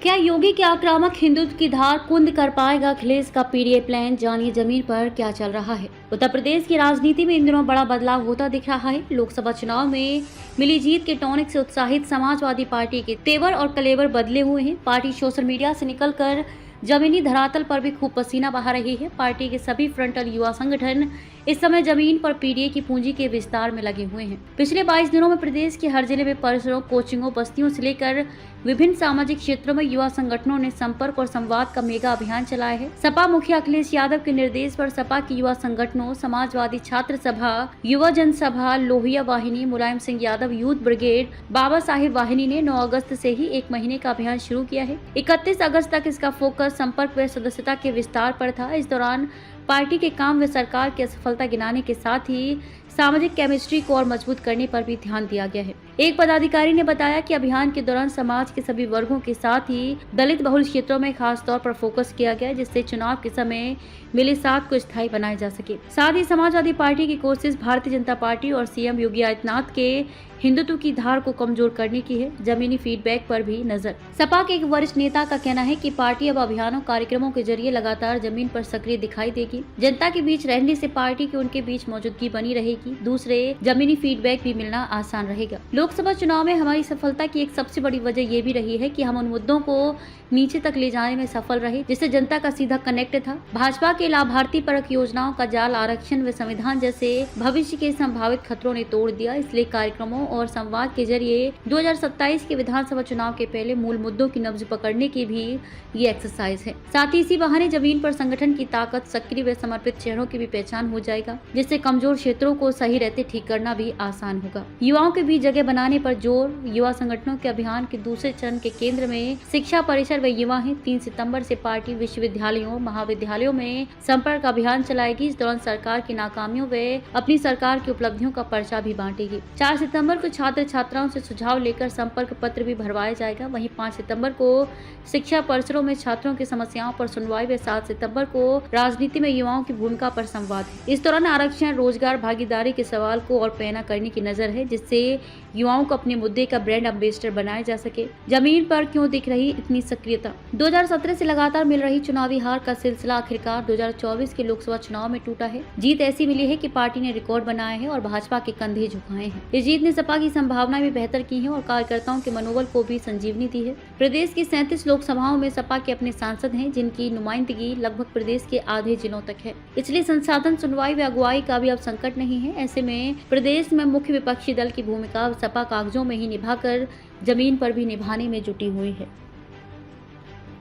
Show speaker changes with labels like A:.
A: क्या योगी के आक्रामक हिंदुत्व की धार कुंद कर पाएगा अखिलेश का पीडीए प्लान? जानिए जमीन पर क्या चल रहा है। उत्तर प्रदेश की राजनीति में इन दिनों बड़ा बदलाव होता दिख रहा है। लोकसभा चुनाव में मिली जीत के टॉनिक से उत्साहित समाजवादी पार्टी के तेवर और कलेवर बदले हुए हैं। पार्टी सोशल मीडिया से निकलकर जमीनी धरातल पर भी खूब पसीना बहा रही है। पार्टी के सभी फ्रंटल युवा संगठन इस समय जमीन पर पीडीए की पूंजी के विस्तार में लगे हुए हैं। पिछले 22 दिनों में प्रदेश के हर जिले में परिसरों, कोचिंगों, बस्तियों से लेकर विभिन्न सामाजिक क्षेत्रों में युवा संगठनों ने संपर्क और संवाद का मेगा अभियान चलाया है। सपा मुखिया अखिलेश यादव के निर्देश पर सपा के युवा संगठनों, समाजवादी छात्र सभा, युवा जनसभा, लोहिया वाहिनी, मुलायम सिंह यादव यूथ ब्रिगेड, बाबा साहिब वाहिनी ने 9 अगस्त से ही 1 महीने का अभियान शुरू किया है। 31 अगस्त तक इसका फोकस संपर्क व सदस्यता के विस्तार पर था। इस दौरान पार्टी के काम व सरकार की असफलता गिनाने के साथ ही सामाजिक केमिस्ट्री को और मजबूत करने पर भी ध्यान दिया गया है। एक पदाधिकारी ने बताया कि अभियान के दौरान समाज के सभी वर्गों के साथ ही दलित बहुल क्षेत्रों में खास तौर पर फोकस किया गया, जिससे चुनाव के समय मिले साथ को स्थायी बनाया जा सके। साथ ही समाजवादी पार्टी की कोशिश भारतीय जनता पार्टी और सीएम योगी आदित्यनाथ के हिंदुत्व की धार को कमजोर करने की है। जमीनी फीडबैक पर भी नजर। सपा के एक वरिष्ठ नेता का कहना है कि पार्टी अब अभियानों, कार्यक्रमों के जरिए लगातार जमीन पर सक्रिय दिखाई देगी। जनता के बीच रहने से पार्टी की उनके बीच मौजूदगी बनी रहेगी। दूसरे, जमीनी फीडबैक भी मिलना आसान रहेगा। लोकसभा चुनाव में हमारी सफलता की एक सबसे बड़ी वजह ये भी रही है कि हम उन मुद्दों को नीचे तक ले जाने में सफल रहे जिससे जनता का सीधा कनेक्ट था। भाजपा के लाभार्थी परक योजनाओं का जाल, आरक्षण व संविधान जैसे भविष्य के संभावित खतरों ने तोड़ दिया। इसलिए कार्यक्रमों और संवाद के जरिए 2027 के विधानसभा चुनाव के पहले मूल मुद्दों की नब्ज पकड़ने की भी ये एक्सरसाइज है। साथ ही इसी बहाने जमीन पर संगठन की ताकत, सक्रिय व समर्पित चेहरों की भी पहचान हो जाएगा, जिससे कमजोर क्षेत्रों को सही रहते ठीक करना भी आसान होगा। युवाओं के बीच जगह बनाने पर जोर। युवा संगठनों के अभियान के दूसरे चरण के केंद्र में शिक्षा परिसर व युवा है। 3 सितंबर से पार्टी विश्वविद्यालयों, महाविद्यालयों में संपर्क अभियान चलाएगी। इस दौरान सरकार की नाकामियों व अपनी सरकार की उपलब्धियों का पर्चा भी बांटेगी। 4 सितंबर को छात्र छात्राओं से सुझाव लेकर संपर्क पत्र भी भरवाया जाएगा। वहीं 5 सितंबर को शिक्षा परिसरों में छात्रों की समस्याओं पर सुनवाई व 7 सितंबर को राजनीति में युवाओं की भूमिका पर संवाद है। इस दौरान आरक्षण, रोजगार, भागीदारी के सवाल को और पैना करने की नजर है, जिससे युवाओं को अपने मुद्दे का ब्रांड एम्बेसडर बनाया जा सके। जमीन पर क्यों दिख रही इतनी सक्रियता? 2017 से लगातार मिल रही चुनावी हार का सिलसिला आखिरकार 2024 के लोकसभा चुनाव में टूटा है। जीत ऐसी मिली है कि पार्टी ने रिकॉर्ड बनाया है और भाजपा के कंधे झुकाए हैं। इस जीत ने सपा की संभावनाएं भी बेहतर की हैं और कार्यकर्ताओं के मनोबल को भी संजीवनी दी है। प्रदेश की 37 लोकसभाओं में सपा के अपने सांसद हैं, जिनकी नुमाइंदगी लगभग प्रदेश के आधे जिलों तक है। इसलिए संसाधन, सुनवाई व अगुवाई का भी अब संकट नहीं है। ऐसे में प्रदेश में मुख्य विपक्षी दल की भूमिका सपा कागजों में ही निभाकर जमीन पर भी निभाने में जुटी हुई है।